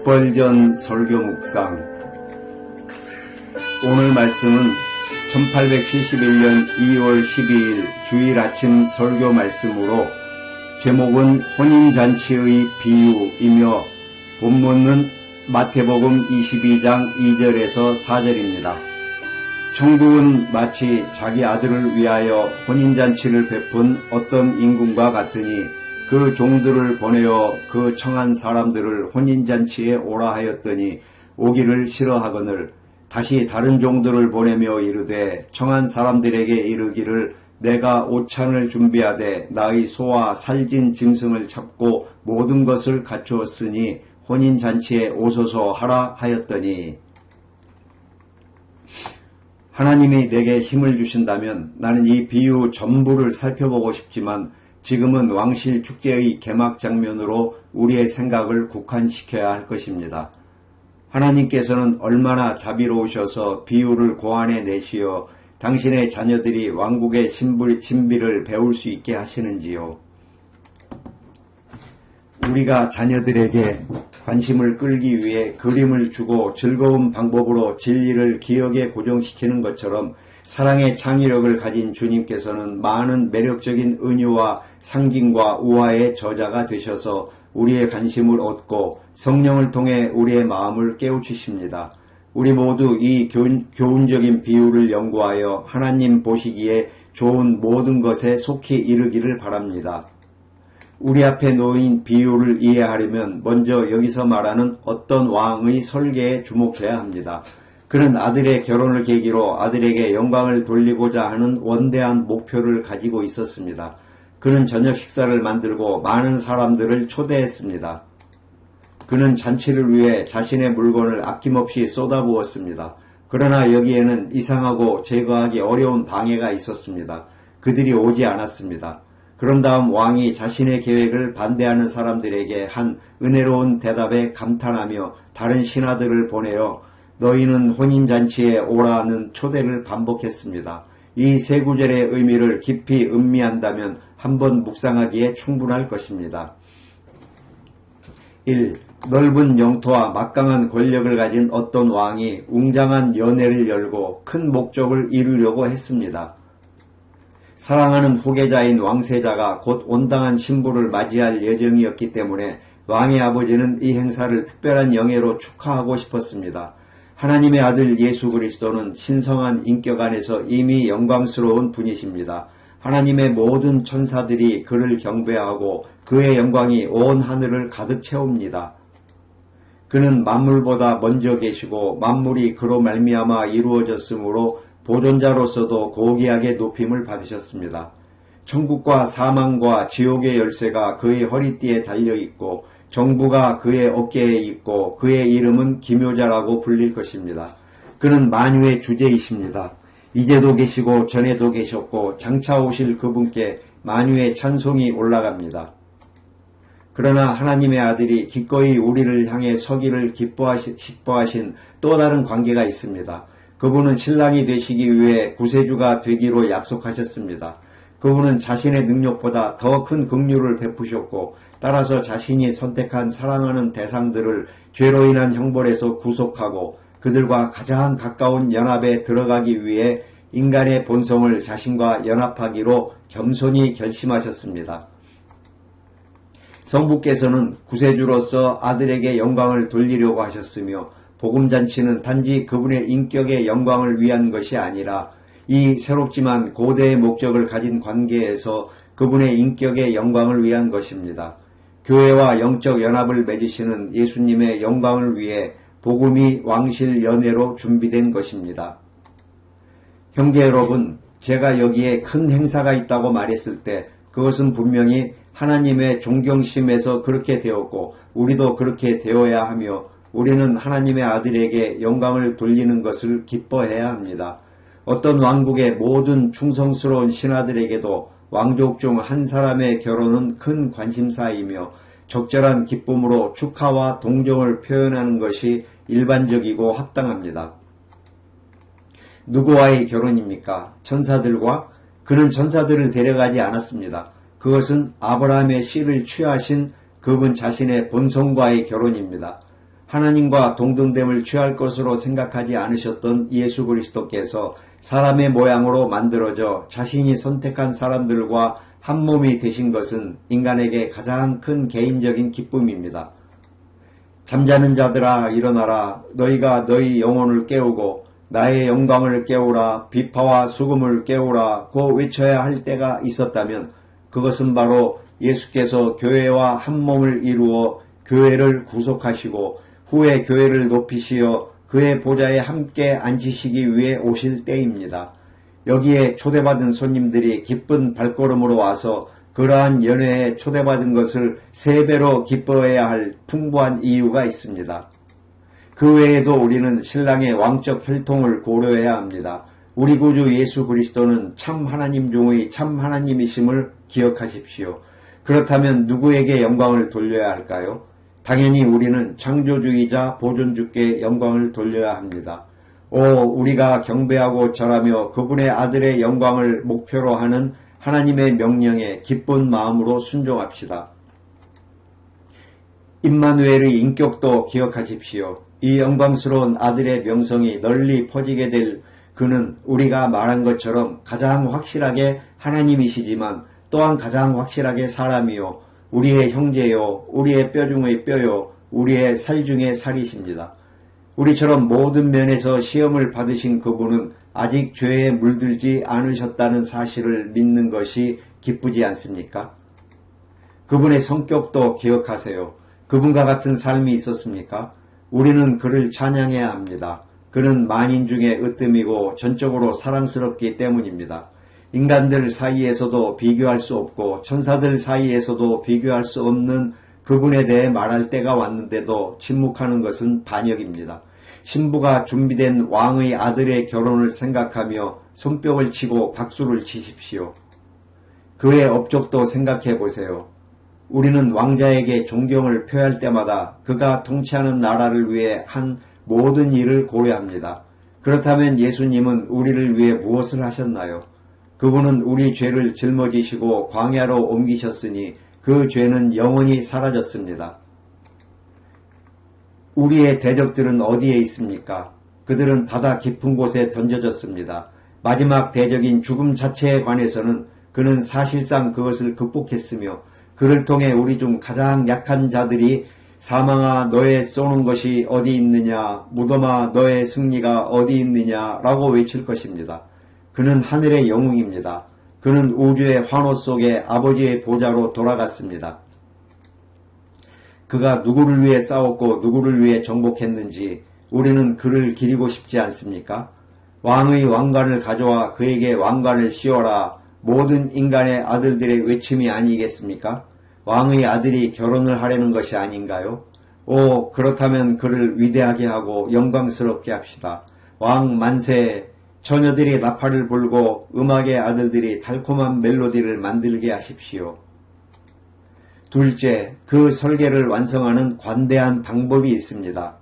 죽벌전 설교 묵상. 오늘 말씀은 1871년 2월 12일 주일 아침 설교 말씀으로 제목은 혼인잔치의 비유이며 본문은 마태복음 22장 2절에서 4절입니다. 천국은 마치 자기 아들을 위하여 혼인잔치를 베푼 어떤 임금과 같으니 그 종들을 보내어 그 청한 사람들을 혼인잔치에 오라 하였더니 오기를 싫어하거늘 다시 다른 종들을 보내며 이르되 청한 사람들에게 이르기를 내가 오찬을 준비하되 나의 소와 살진 짐승을 잡고 모든 것을 갖추었으니 혼인잔치에 오소서 하라 하였더니, 하나님이 내게 힘을 주신다면 나는 이 비유 전부를 살펴보고 싶지만 지금은 왕실 축제의 개막 장면으로 우리의 생각을 국한시켜야 할 것입니다. 하나님께서는 얼마나 자비로우셔서 비유를 고안해 내시어 당신의 자녀들이 왕국의 신비를 배울 수 있게 하시는지요. 우리가 자녀들에게 관심을 끌기 위해 그림을 주고 즐거운 방법으로 진리를 기억에 고정시키는 것처럼 사랑의 창의력을 가진 주님께서는 많은 매력적인 은유와 상징과 우화의 저자가 되셔서 우리의 관심을 얻고 성령을 통해 우리의 마음을 깨우치십니다. 우리 모두 이 교훈적인 비유를 연구하여 하나님 보시기에 좋은 모든 것에 속히 이르기를 바랍니다. 우리 앞에 놓인 비유를 이해하려면 먼저 여기서 말하는 어떤 왕의 설계에 주목해야 합니다. 그는 아들의 결혼을 계기로 아들에게 영광을 돌리고자 하는 원대한 목표를 가지고 있었습니다. 그는 저녁 식사를 만들고 많은 사람들을 초대했습니다. 그는 잔치를 위해 자신의 물건을 아낌없이 쏟아부었습니다. 그러나 여기에는 이상하고 제거하기 어려운 방해가 있었습니다. 그들이 오지 않았습니다. 그런 다음 왕이 자신의 계획을 반대하는 사람들에게 한 은혜로운 대답에 감탄하며 다른 신하들을 보내어 너희는 혼인잔치에 오라는 초대를 반복했습니다. 이 세 구절의 의미를 깊이 음미한다면 한번 묵상하기에 충분할 것입니다. 1. 넓은 영토와 막강한 권력을 가진 어떤 왕이 웅장한 연회를 열고 큰 목적을 이루려고 했습니다. 사랑하는 후계자인 왕세자가 곧 온당한 신부를 맞이할 예정이었기 때문에 왕의 아버지는 이 행사를 특별한 영예로 축하하고 싶었습니다. 하나님의 아들 예수 그리스도는 신성한 인격 안에서 이미 영광스러운 분이십니다. 하나님의 모든 천사들이 그를 경배하고 그의 영광이 온 하늘을 가득 채웁니다. 그는 만물보다 먼저 계시고 만물이 그로 말미암아 이루어졌으므로 보존자로서도 고귀하게 높임을 받으셨습니다. 천국과 사망과 지옥의 열쇠가 그의 허리띠에 달려있고 정부가 그의 어깨에 있고 그의 이름은 기묘자라고 불릴 것입니다. 그는 만유의 주제이십니다. 이제도 계시고 전에도 계셨고 장차 오실 그분께 만유의 찬송이 올라갑니다. 그러나 하나님의 아들이 기꺼이 우리를 향해 서기를 기뻐하신 또 다른 관계가 있습니다. 그분은 신랑이 되시기 위해 구세주가 되기로 약속하셨습니다. 그분은 자신의 능력보다 더 큰 긍휼을 베푸셨고 따라서 자신이 선택한 사랑하는 대상들을 죄로 인한 형벌에서 구속하고 그들과 가장 가까운 연합에 들어가기 위해 인간의 본성을 자신과 연합하기로 겸손히 결심하셨습니다. 성부께서는 구세주로서 아들에게 영광을 돌리려고 하셨으며 복음잔치는 단지 그분의 인격의 영광을 위한 것이 아니라 이 새롭지만 고대의 목적을 가진 관계에서 그분의 인격의 영광을 위한 것입니다. 교회와 영적 연합을 맺으시는 예수님의 영광을 위해 복음이 왕실 연회로 준비된 것입니다. 형제 여러분, 제가 여기에 큰 행사가 있다고 말했을 때 그것은 분명히 하나님의 존경심에서 그렇게 되었고 우리도 그렇게 되어야 하며 우리는 하나님의 아들에게 영광을 돌리는 것을 기뻐해야 합니다. 어떤 왕국의 모든 충성스러운 신하들에게도 왕족 중 한 사람의 결혼은 큰 관심사이며 적절한 기쁨으로 축하와 동정을 표현하는 것이 일반적이고 합당합니다. 누구와의 결혼입니까? 천사들과? 그는 천사들을 데려가지 않았습니다. 그것은 아브라함의 씨를 취하신 그분 자신의 본성과의 결혼입니다. 하나님과 동등됨을 취할 것으로 생각하지 않으셨던 예수 그리스도께서 사람의 모양으로 만들어져 자신이 선택한 사람들과 한 몸이 되신 것은 인간에게 가장 큰 개인적인 기쁨입니다. 잠자는 자들아 일어나라. 너희가 너희 영혼을 깨우고 나의 영광을 깨우라. 비파와 수금을 깨우라 고 외쳐야 할 때가 있었다면 그것은 바로 예수께서 교회와 한 몸을 이루어 교회를 구속하시고 후에 교회를 높이시어 그의 보좌에 함께 앉히시기 위해 오실 때입니다. 여기에 초대받은 손님들이 기쁜 발걸음으로 와서 그러한 연회에 초대받은 것을 3배로 기뻐해야 할 풍부한 이유가 있습니다. 그 외에도 우리는 신랑의 왕적 혈통을 고려해야 합니다. 우리 구주 예수 그리스도는 참 하나님 중의 참 하나님이심을 기억하십시오. 그렇다면 누구에게 영광을 돌려야 할까요? 당연히 우리는 창조주이자 보존주께 영광을 돌려야 합니다. 우리가 경배하고 절하며 그분의 아들의 영광을 목표로 하는 하나님의 명령에 기쁜 마음으로 순종합시다. 임마누엘의 인격도 기억하십시오. 이 영광스러운 아들의 명성이 널리 퍼지게 될 그는 우리가 말한 것처럼 가장 확실하게 하나님이시지만 또한 가장 확실하게 사람이요 우리의 형제요 우리의 뼈 중의 뼈요 우리의 살 중의 살이십니다. 우리처럼 모든 면에서 시험을 받으신 그분은 아직 죄에 물들지 않으셨다는 사실을 믿는 것이 기쁘지 않습니까? 그분의 성격도 기억하세요. 그분과 같은 삶이 있었습니까? 우리는 그를 찬양해야 합니다. 그는 만인 중에 으뜸이고 전적으로 사랑스럽기 때문입니다. 인간들 사이에서도 비교할 수 없고 천사들 사이에서도 비교할 수 없는 그분에 대해 말할 때가 왔는데도 침묵하는 것은 반역입니다. 신부가 준비된 왕의 아들의 결혼을 생각하며 손뼉을 치고 박수를 치십시오. 그의 업적도 생각해 보세요. 우리는 왕자에게 존경을 표할 때마다 그가 통치하는 나라를 위해 한 모든 일을 고려합니다. 그렇다면 예수님은 우리를 위해 무엇을 하셨나요? 그분은 우리 죄를 짊어지시고 광야로 옮기셨으니 그 죄는 영원히 사라졌습니다. 우리의 대적들은 어디에 있습니까? 그들은 바다 깊은 곳에 던져졌습니다. 마지막 대적인 죽음 자체에 관해서는 그는 사실상 그것을 극복했으며 그를 통해 우리 중 가장 약한 자들이 사망아 너의 쏘는 것이 어디 있느냐, 무덤아 너의 승리가 어디 있느냐 라고 외칠 것입니다. 그는 하늘의 영웅입니다. 그는 우주의 환호 속에 아버지의 보좌로 돌아갔습니다. 그가 누구를 위해 싸웠고 누구를 위해 정복했는지 우리는 그를 기리고 싶지 않습니까? 왕의 왕관을 가져와 그에게 왕관을 씌워라. 모든 인간의 아들들의 외침이 아니겠습니까? 왕의 아들이 결혼을 하려는 것이 아닌가요? 그렇다면 그를 위대하게 하고 영광스럽게 합시다. 왕 만세! 처녀들이 나팔을 불고 음악의 아들들이 달콤한 멜로디를 만들게 하십시오. 둘째, 그 설계를 완성하는 관대한 방법이 있습니다.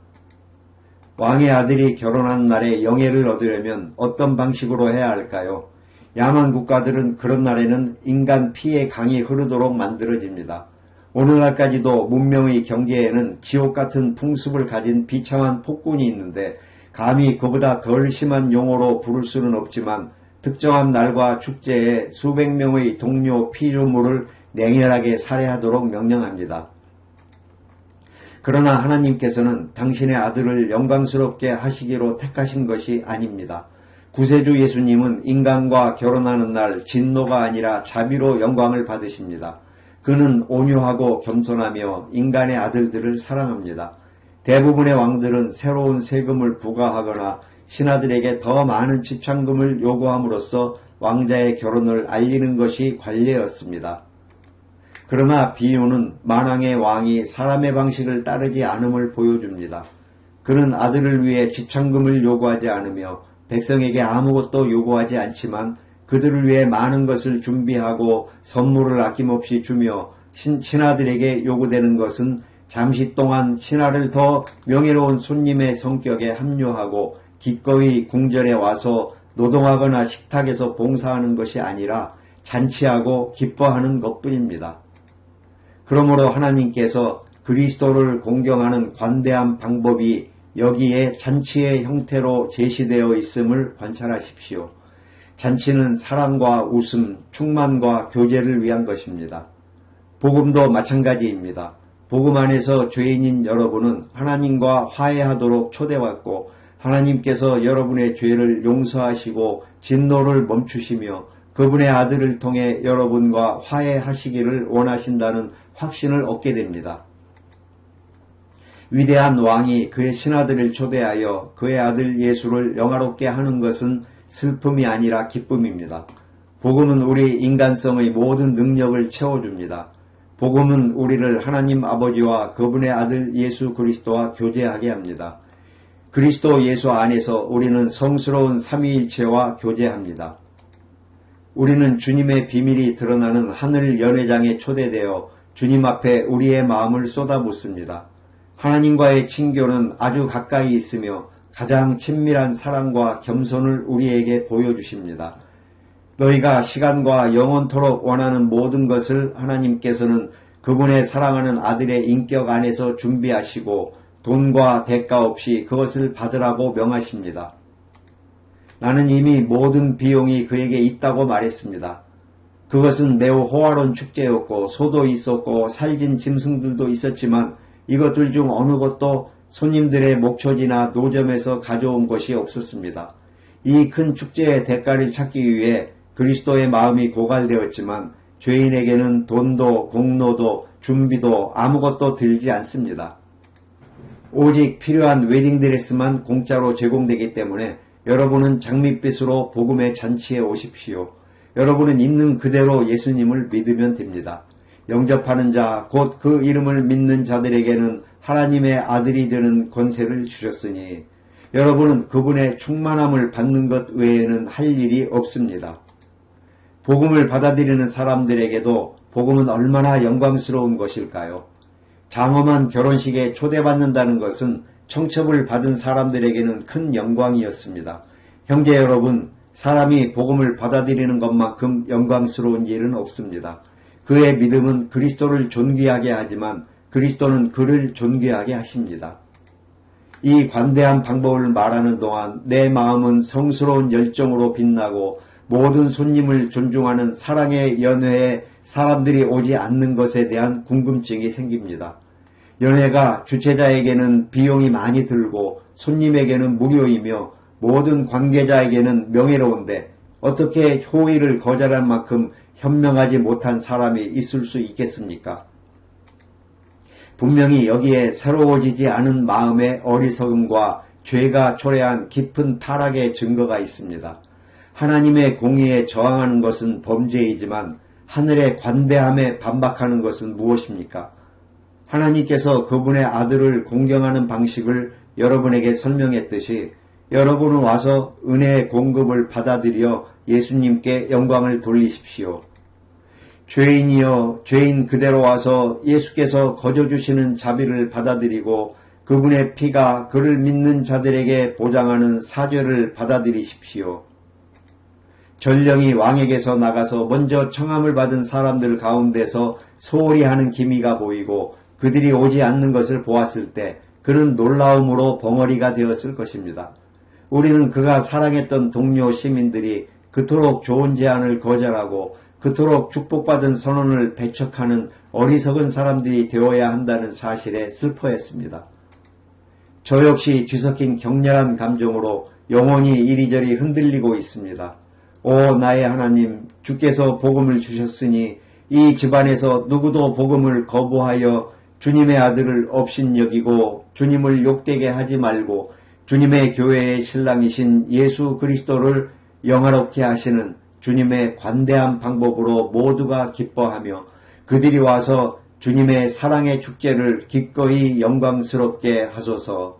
왕의 아들이 결혼한 날에 영예를 얻으려면 어떤 방식으로 해야 할까요? 야만 국가들은 그런 날에는 인간 피의 강이 흐르도록 만들어집니다. 오늘날까지도 문명의 경계에는 지옥 같은 풍습을 가진 비참한 폭군이 있는데 감히 그보다 덜 심한 용어로 부를 수는 없지만 특정한 날과 축제에 수백 명의 동료 피조물을 냉혈하게 살해하도록 명령합니다. 그러나 하나님께서는 당신의 아들을 영광스럽게 하시기로 택하신 것이 아닙니다. 구세주 예수님은 인간과 결혼하는 날 진노가 아니라 자비로 영광을 받으십니다. 그는 온유하고 겸손하며 인간의 아들들을 사랑합니다. 대부분의 왕들은 새로운 세금을 부과하거나 신하들에게 더 많은 집창금을 요구함으로써 왕자의 결혼을 알리는 것이 관례였습니다. 그러나 비유는 만왕의 왕이 사람의 방식을 따르지 않음을 보여줍니다. 그는 아들을 위해 집창금을 요구하지 않으며 백성에게 아무것도 요구하지 않지만 그들을 위해 많은 것을 준비하고 선물을 아낌없이 주며 신하들에게 요구되는 것은 잠시 동안 신하를 더 명예로운 손님의 성격에 합류하고 기꺼이 궁전에 와서 노동하거나 식탁에서 봉사하는 것이 아니라 잔치하고 기뻐하는 것뿐입니다. 그러므로 하나님께서 그리스도를 공경하는 관대한 방법이 여기에 잔치의 형태로 제시되어 있음을 관찰하십시오. 잔치는 사랑과 웃음, 충만과 교제를 위한 것입니다. 복음도 마찬가지입니다. 복음 안에서 죄인인 여러분은 하나님과 화해하도록 초대받고 하나님께서 여러분의 죄를 용서하시고 진노를 멈추시며 그분의 아들을 통해 여러분과 화해하시기를 원하신다는 확신을 얻게 됩니다. 위대한 왕이 그의 신하들을 초대하여 그의 아들 예수를 영화롭게 하는 것은 슬픔이 아니라 기쁨입니다. 복음은 우리 인간성의 모든 능력을 채워줍니다. 복음은 우리를 하나님 아버지와 그분의 아들 예수 그리스도와 교제하게 합니다. 그리스도 예수 안에서 우리는 성스러운 삼위일체와 교제합니다. 우리는 주님의 비밀이 드러나는 하늘 연회장에 초대되어 주님 앞에 우리의 마음을 쏟아붓습니다. 하나님과의 친교는 아주 가까이 있으며 가장 친밀한 사랑과 겸손을 우리에게 보여주십니다. 너희가 시간과 영원토록 원하는 모든 것을 하나님께서는 그분의 사랑하는 아들의 인격 안에서 준비하시고 돈과 대가 없이 그것을 받으라고 명하십니다. 나는 이미 모든 비용이 그에게 있다고 말했습니다. 그것은 매우 호화로운 축제였고 소도 있었고 살진 짐승들도 있었지만 이것들 중 어느 것도 손님들의 목초지나 노점에서 가져온 것이 없었습니다. 이 큰 축제의 대가를 찾기 위해 그리스도의 마음이 고갈되었지만 죄인에게는 돈도 공로도 준비도 아무것도 들지 않습니다. 오직 필요한 웨딩드레스만 공짜로 제공되기 때문에 여러분은 장밋빛으로 복음의 잔치에 오십시오. 여러분은 있는 그대로 예수님을 믿으면 됩니다. 영접하는 자, 곧 그 이름을 믿는 자들에게는 하나님의 아들이 되는 권세를 주셨으니 여러분은 그분의 충만함을 받는 것 외에는 할 일이 없습니다. 복음을 받아들이는 사람들에게도 복음은 얼마나 영광스러운 것일까요? 장엄한 결혼식에 초대받는다는 것은 청첩을 받은 사람들에게는 큰 영광이었습니다. 형제 여러분, 사람이 복음을 받아들이는 것만큼 영광스러운 일은 없습니다. 그의 믿음은 그리스도를 존귀하게 하지만 그리스도는 그를 존귀하게 하십니다. 이 관대한 방법을 말하는 동안 내 마음은 성스러운 열정으로 빛나고 모든 손님을 존중하는 사랑의 연회에 사람들이 오지 않는 것에 대한 궁금증이 생깁니다. 연회가 주최자에게는 비용이 많이 들고 손님에게는 무료이며 모든 관계자에게는 명예로운데 어떻게 효의를 거절할 만큼 현명하지 못한 사람이 있을 수 있겠습니까? 분명히 여기에 새로워지지 않은 마음의 어리석음과 죄가 초래한 깊은 타락의 증거가 있습니다. 하나님의 공의에 저항하는 것은 범죄이지만 하늘의 관대함에 반박하는 것은 무엇입니까? 하나님께서 그분의 아들을 공경하는 방식을 여러분에게 설명했듯이 여러분은 와서 은혜의 공급을 받아들여 예수님께 영광을 돌리십시오. 죄인이여 죄인 그대로 와서 예수께서 거저주시는 자비를 받아들이고 그분의 피가 그를 믿는 자들에게 보장하는 사죄를 받아들이십시오. 전령이 왕에게서 나가서 먼저 청함을 받은 사람들 가운데서 소홀히 하는 기미가 보이고 그들이 오지 않는 것을 보았을 때 그는 놀라움으로 벙어리가 되었을 것입니다. 우리는 그가 사랑했던 동료 시민들이 그토록 좋은 제안을 거절하고 그토록 축복받은 선언을 배척하는 어리석은 사람들이 되어야 한다는 사실에 슬퍼했습니다. 저 역시 뒤섞인 격렬한 감정으로 영혼이 이리저리 흔들리고 있습니다. 오 나의 하나님, 주께서 복음을 주셨으니 이 집안에서 누구도 복음을 거부하여 주님의 아들을 업신여기고 주님을 욕되게 하지 말고 주님의 교회의 신랑이신 예수 그리스도를 영화롭게 하시는 주님의 관대한 방법으로 모두가 기뻐하며 그들이 와서 주님의 사랑의 축제를 기꺼이 영광스럽게 하소서.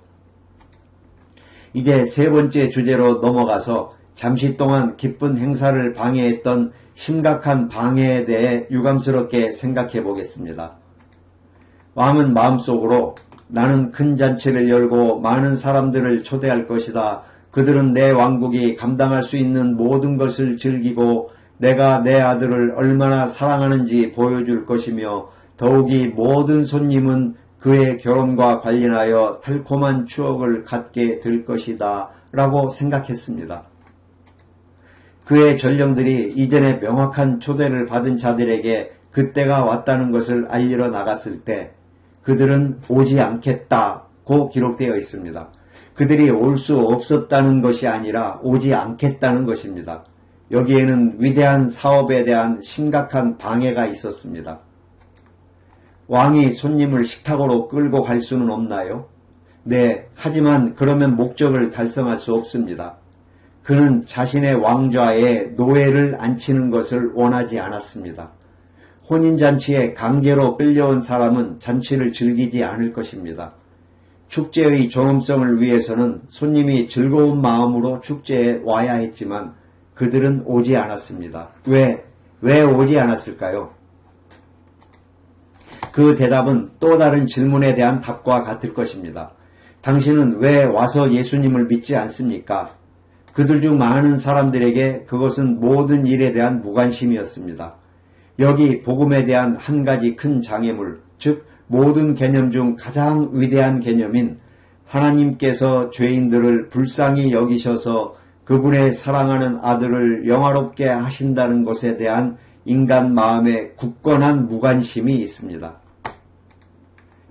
이제 세 번째 주제로 넘어가서 잠시 동안 기쁜 행사를 방해했던 심각한 방해에 대해 유감스럽게 생각해 보겠습니다. 왕은 마음속으로 나는 큰 잔치를 열고 많은 사람들을 초대할 것이다. 그들은 내 왕국이 감당할 수 있는 모든 것을 즐기고 내가 내 아들을 얼마나 사랑하는지 보여줄 것이며 더욱이 모든 손님은 그의 결혼과 관련하여 달콤한 추억을 갖게 될 것이다 라고 생각했습니다. 그의 전령들이 이전에 명확한 초대를 받은 자들에게 그때가 왔다는 것을 알리러 나갔을 때 그들은 오지 않겠다고 기록되어 있습니다. 그들이 올 수 없었다는 것이 아니라 오지 않겠다는 것입니다. 여기에는 위대한 사업에 대한 심각한 방해가 있었습니다. 왕이 손님을 식탁으로 끌고 갈 수는 없나요? 네, 하지만 그러면 목적을 달성할 수 없습니다. 그는 자신의 왕좌에 노예를 앉히는 것을 원하지 않았습니다. 혼인잔치에 강제로 끌려온 사람은 잔치를 즐기지 않을 것입니다. 축제의 존엄성을 위해서는 손님이 즐거운 마음으로 축제에 와야 했지만 그들은 오지 않았습니다. 왜 오지 않았을까요? 그 대답은 또 다른 질문에 대한 답과 같을 것입니다. 당신은 왜 와서 예수님을 믿지 않습니까? 그들 중 많은 사람들에게 그것은 모든 일에 대한 무관심이었습니다. 여기 복음에 대한 한 가지 큰 장애물, 즉 모든 개념 중 가장 위대한 개념인 하나님께서 죄인들을 불쌍히 여기셔서 그분의 사랑하는 아들을 영화롭게 하신다는 것에 대한 인간 마음의 굳건한 무관심이 있습니다.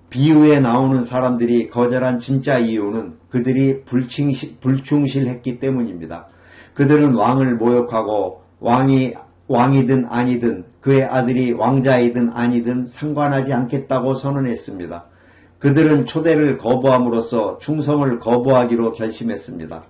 비유에 나오는 사람들이 거절한 진짜 이유는 그들이 불충실했기 때문입니다. 그들은 왕을 모욕하고 왕이든 아니든 그의 아들이 왕자이든 아니든 상관하지 않겠다고 선언했습니다. 그들은 초대를 거부함으로써 충성을 거부하기로 결심했습니다.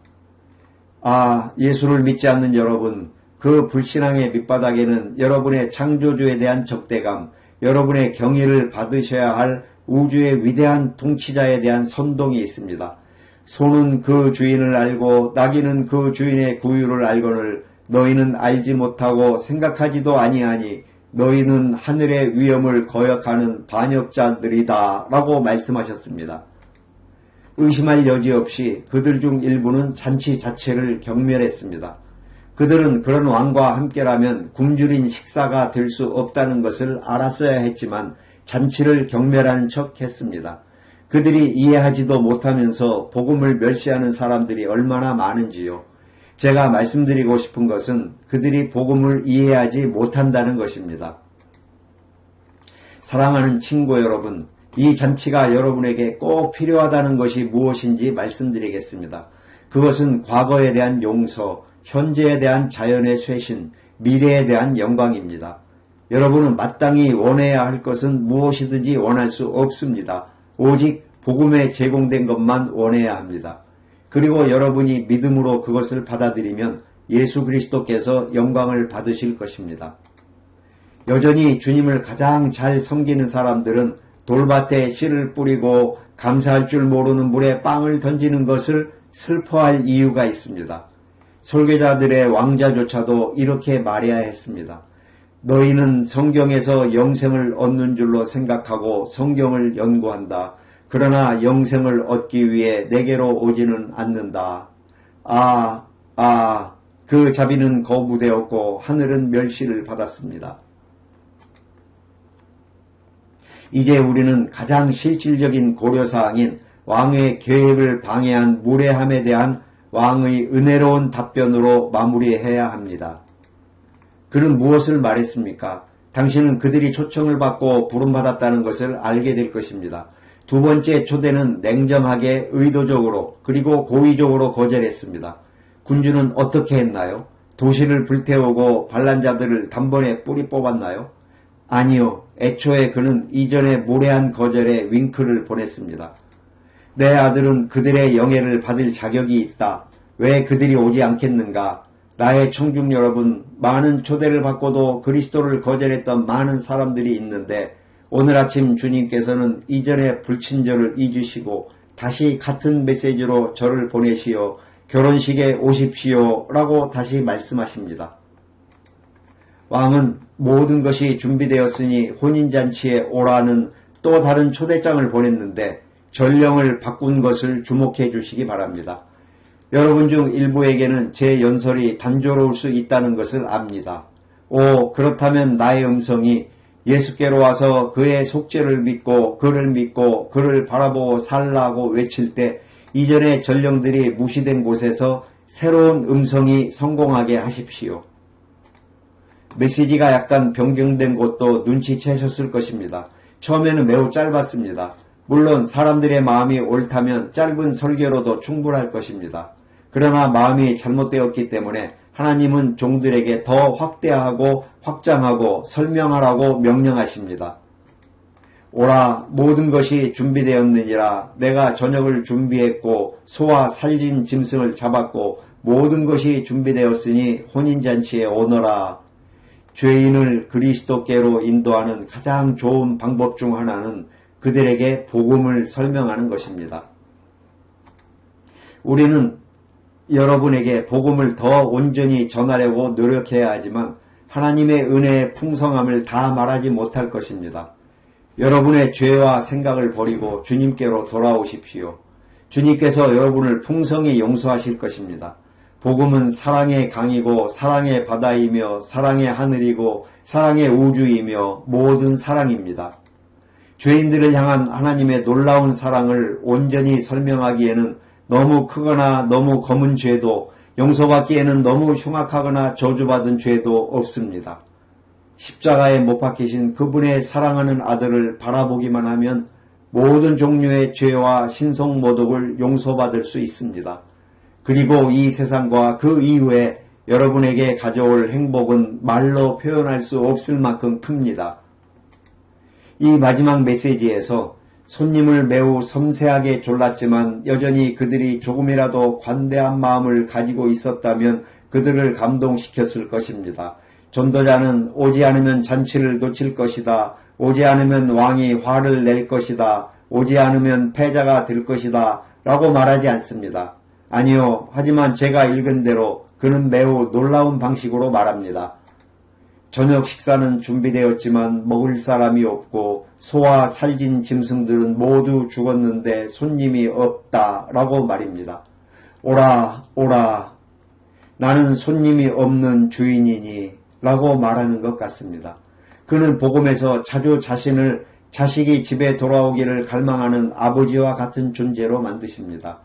예수를 믿지 않는 여러분, 그 불신앙의 밑바닥에는 여러분의 창조주에 대한 적대감, 여러분의 경의를 받으셔야 할 우주의 위대한 통치자에 대한 선동이 있습니다. 소는 그 주인을 알고 나귀는 그 주인의 구유를 알거늘 너희는 알지 못하고 생각하지도 아니하니 너희는 하늘의 위엄을 거역하는 반역자들이다 라고 말씀하셨습니다. 의심할 여지 없이 그들 중 일부는 잔치 자체를 경멸했습니다. 그들은 그런 왕과 함께라면 굶주린 식사가 될 수 없다는 것을 알았어야 했지만 잔치를 경멸하는 척 했습니다. 그들이 이해하지도 못하면서 복음을 멸시하는 사람들이 얼마나 많은지요. 제가 말씀드리고 싶은 것은 그들이 복음을 이해하지 못한다는 것입니다. 사랑하는 친구 여러분, 이 잔치가 여러분에게 꼭 필요하다는 것이 무엇인지 말씀드리겠습니다. 그것은 과거에 대한 용서, 현재에 대한 자연의 쇄신, 미래에 대한 영광입니다. 여러분은 마땅히 원해야 할 것은 무엇이든지 원할 수 없습니다. 오직 복음에 제공된 것만 원해야 합니다. 그리고 여러분이 믿음으로 그것을 받아들이면 예수 그리스도께서 영광을 받으실 것입니다. 여전히 주님을 가장 잘 섬기는 사람들은 돌밭에 씨를 뿌리고 감사할 줄 모르는 물에 빵을 던지는 것을 슬퍼할 이유가 있습니다. 설교자들의 왕자조차도 이렇게 말해야 했습니다. 너희는 성경에서 영생을 얻는 줄로 생각하고 성경을 연구한다. 그러나 영생을 얻기 위해 내게로 오지는 않는다. 그 자비는 거부되었고 하늘은 멸시를 받았습니다. 이제 우리는 가장 실질적인 고려사항인 왕의 계획을 방해한 무례함에 대한 왕의 은혜로운 답변으로 마무리해야 합니다. 그는 무엇을 말했습니까? 당신은 그들이 초청을 받고 부름받았다는 것을 알게 될 것입니다. 두 번째 초대는 냉정하게 의도적으로 그리고 고의적으로 거절했습니다. 군주는 어떻게 했나요? 도시를 불태우고 반란 자들을 단번에 뿌리 뽑았나요? 아니요. 애초에 그는 이전의 무례한 거절에 윙크를 보냈습니다. 내 아들은 그들의 영예를 받을 자격이 있다. 왜 그들이 오지 않겠는가? 나의 청중 여러분, 많은 초대를 받고도 그리스도를 거절했던 많은 사람들이 있는데 오늘 아침 주님께서는 이전의 불친절을 잊으시고 다시 같은 메시지로 저를 보내시어 결혼식에 오십시오 라고 다시 말씀하십니다. 왕은 모든 것이 준비되었으니 혼인잔치에 오라는 또 다른 초대장을 보냈는데 전령을 바꾼 것을 주목해 주시기 바랍니다. 여러분 중 일부에게는 제 연설이 단조로울 수 있다는 것을 압니다. 그렇다면 나의 음성이 예수께로 와서 그의 속죄를 믿고 그를 바라보고 살라고 외칠 때 이전의 전령들이 무시된 곳에서 새로운 음성이 성공하게 하십시오. 메시지가 약간 변경된 곳도 눈치채셨을 것입니다. 처음에는 매우 짧았습니다. 물론 사람들의 마음이 옳다면 짧은 설교로도 충분할 것입니다. 그러나 마음이 잘못되었기 때문에 하나님은 종들에게 더 확대하고 확장하고 설명하라고 명령하십니다. 오라, 모든 것이 준비되었느니라. 내가 저녁을 준비했고 소와 살진 짐승을 잡았고 모든 것이 준비되었으니 혼인잔치에 오너라. 죄인을 그리스도께로 인도하는 가장 좋은 방법 중 하나는 그들에게 복음을 설명하는 것입니다. 우리는 여러분에게 복음을 더 온전히 전하려고 노력해야 하지만 하나님의 은혜의 풍성함을 다 말하지 못할 것입니다. 여러분의 죄와 생각을 버리고 주님께로 돌아오십시오. 주님께서 여러분을 풍성히 용서하실 것입니다. 복음은 사랑의 강이고 사랑의 바다이며 사랑의 하늘이고 사랑의 우주이며 모든 사랑입니다. 죄인들을 향한 하나님의 놀라운 사랑을 온전히 설명하기에는 너무 크거나 너무 검은 죄도, 용서받기에는 너무 흉악하거나 저주받은 죄도 없습니다. 십자가에 못 박히신 그분의 사랑하는 아들을 바라보기만 하면 모든 종류의 죄와 신성모독을 용서받을 수 있습니다. 그리고 이 세상과 그 이후에 여러분에게 가져올 행복은 말로 표현할 수 없을 만큼 큽니다. 이 마지막 메시지에서 손님을 매우 섬세하게 졸랐지만 여전히 그들이 조금이라도 관대한 마음을 가지고 있었다면 그들을 감동시켰을 것입니다. 전도자는 오지 않으면 잔치를 놓칠 것이다. 오지 않으면 왕이 화를 낼 것이다. 오지 않으면 패자가 될 것이다. 라고 말하지 않습니다. 아니요. 하지만 제가 읽은 대로 그는 매우 놀라운 방식으로 말합니다. 저녁 식사는 준비되었지만 먹을 사람이 없고 소와 살진 짐승들은 모두 죽었는데 손님이 없다 라고 말입니다. 오라 오라 나는 손님이 없는 주인이니 라고 말하는 것 같습니다. 그는 복음에서 자주 자신을 자식이 집에 돌아오기를 갈망하는 아버지와 같은 존재로 만드십니다.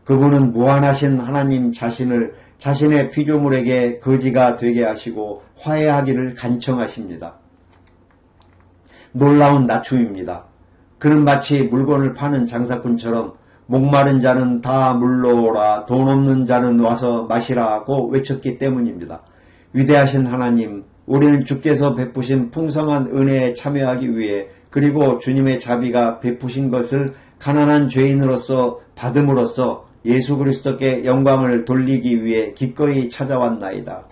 그분은 무한하신 하나님 자신을 자신의 피조물에게 거지가 되게 하시고 화해하기를 간청하십니다. 놀라운 낮춤입니다. 그는 마치 물건을 파는 장사꾼처럼 목마른 자는 다 물러오라, 돈 없는 자는 와서 마시라고 외쳤기 때문입니다. 위대하신 하나님, 우리는 주께서 베푸신 풍성한 은혜에 참여하기 위해 그리고 주님의 자비가 베푸신 것을 가난한 죄인으로서 받음으로써 예수 그리스도께 영광을 돌리기 위해 기꺼이 찾아왔나이다.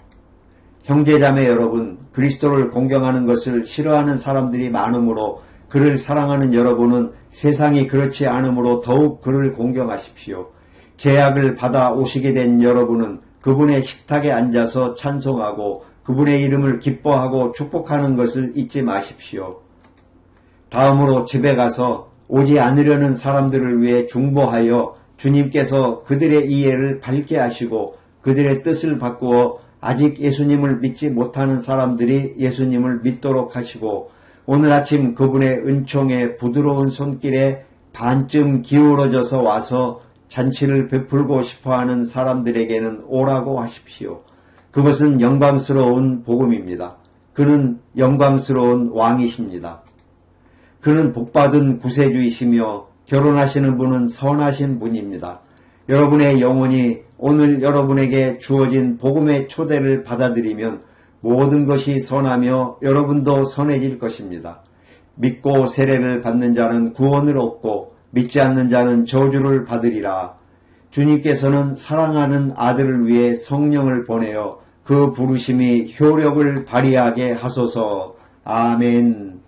형제자매 여러분, 그리스도를 공경하는 것을 싫어하는 사람들이 많으므로 그를 사랑하는 여러분은 세상이 그렇지 않으므로 더욱 그를 공경하십시오. 제약을 받아 오시게 된 여러분은 그분의 식탁에 앉아서 찬송하고 그분의 이름을 기뻐하고 축복하는 것을 잊지 마십시오. 다음으로 집에 가서 오지 않으려는 사람들을 위해 중보하여 주님께서 그들의 이해를 밝게 하시고 그들의 뜻을 바꾸어 아직 예수님을 믿지 못하는 사람들이 예수님을 믿도록 하시고 오늘 아침 그분의 은총의 부드러운 손길에 반쯤 기울어져서 와서 잔치를 베풀고 싶어하는 사람들에게는 오라고 하십시오. 그것은 영광스러운 복음입니다. 그는 영광스러운 왕이십니다. 그는 복받은 구세주이시며 결혼하시는 분은 선하신 분입니다. 여러분의 영혼이 오늘 여러분에게 주어진 복음의 초대를 받아들이면 모든 것이 선하며 여러분도 선해질 것입니다. 믿고 세례를 받는 자는 구원을 얻고 믿지 않는 자는 저주를 받으리라. 주님께서는 사랑하는 아들을 위해 성령을 보내어 그 부르심이 효력을 발휘하게 하소서. 아멘.